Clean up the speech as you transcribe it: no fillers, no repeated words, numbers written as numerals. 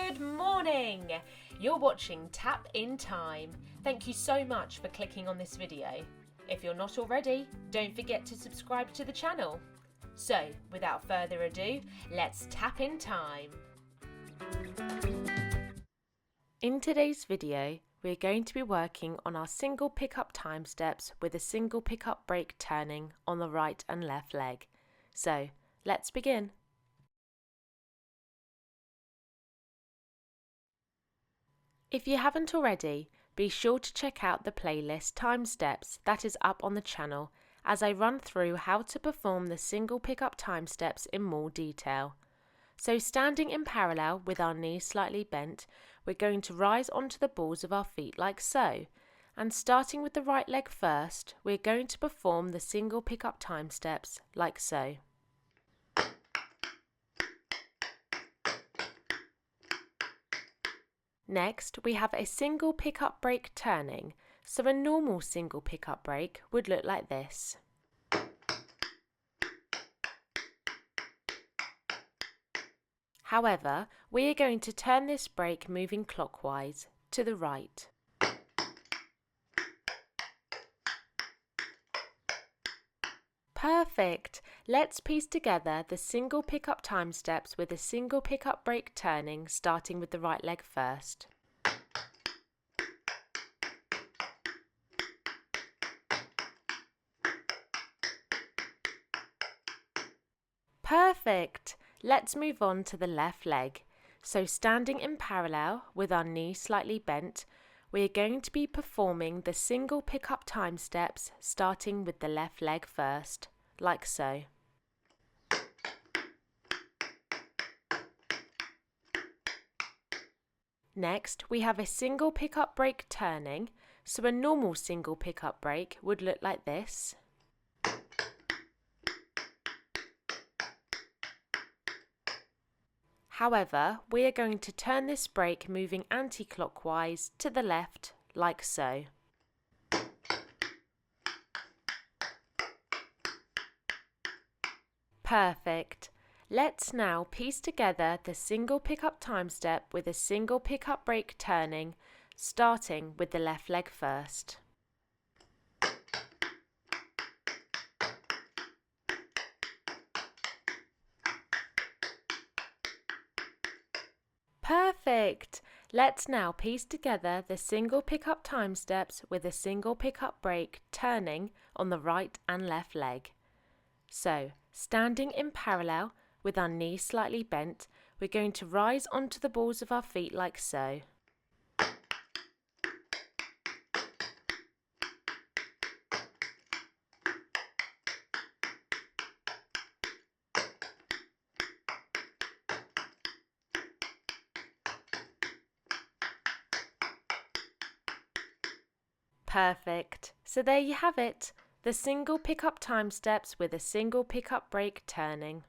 Good morning! You're watching Tap in Time. Thank you so much for clicking on this video. If you're not already, don't forget to subscribe to the channel. So, without further ado, let's tap in time. In today's video, we're going to be working on our single pickup time steps with a single pickup break turning on the right and left leg. So, let's begin. If you haven't already, be sure to check out the playlist Time Steps that is up on the channel as I run through how to perform the single pickup time steps in more detail. So standing in parallel with our knees slightly bent, we're going to rise onto the balls of our feet like so, and starting with the right leg first, we're going to perform the single pickup time steps like so. Next, we have a single pickup break turning, so a normal single pickup break would look like this. However, we are going to turn this break moving clockwise to the right. Perfect! Let's piece together the single pickup time steps with a single pickup break turning, starting with the right leg first. Perfect! Let's move on to the left leg. So standing in parallel with our knee slightly bent, we are going to be performing the single pickup time steps starting with the left leg first, like so. Next, we have a single pickup break turning, so a normal single pickup break would look like this. However, we are going to turn this break moving anti-clockwise to the left, like so. Perfect. Let's now piece together the single pickup time step with a single pickup break turning, starting with the left leg first. Perfect! Let's now piece together the single pickup time steps with a single pickup break turning on the right and left leg. So, standing in parallel with our knees slightly bent, we're going to rise onto the balls of our feet like so. Perfect. So there you have it, the single pickup time steps with a single pickup break turning.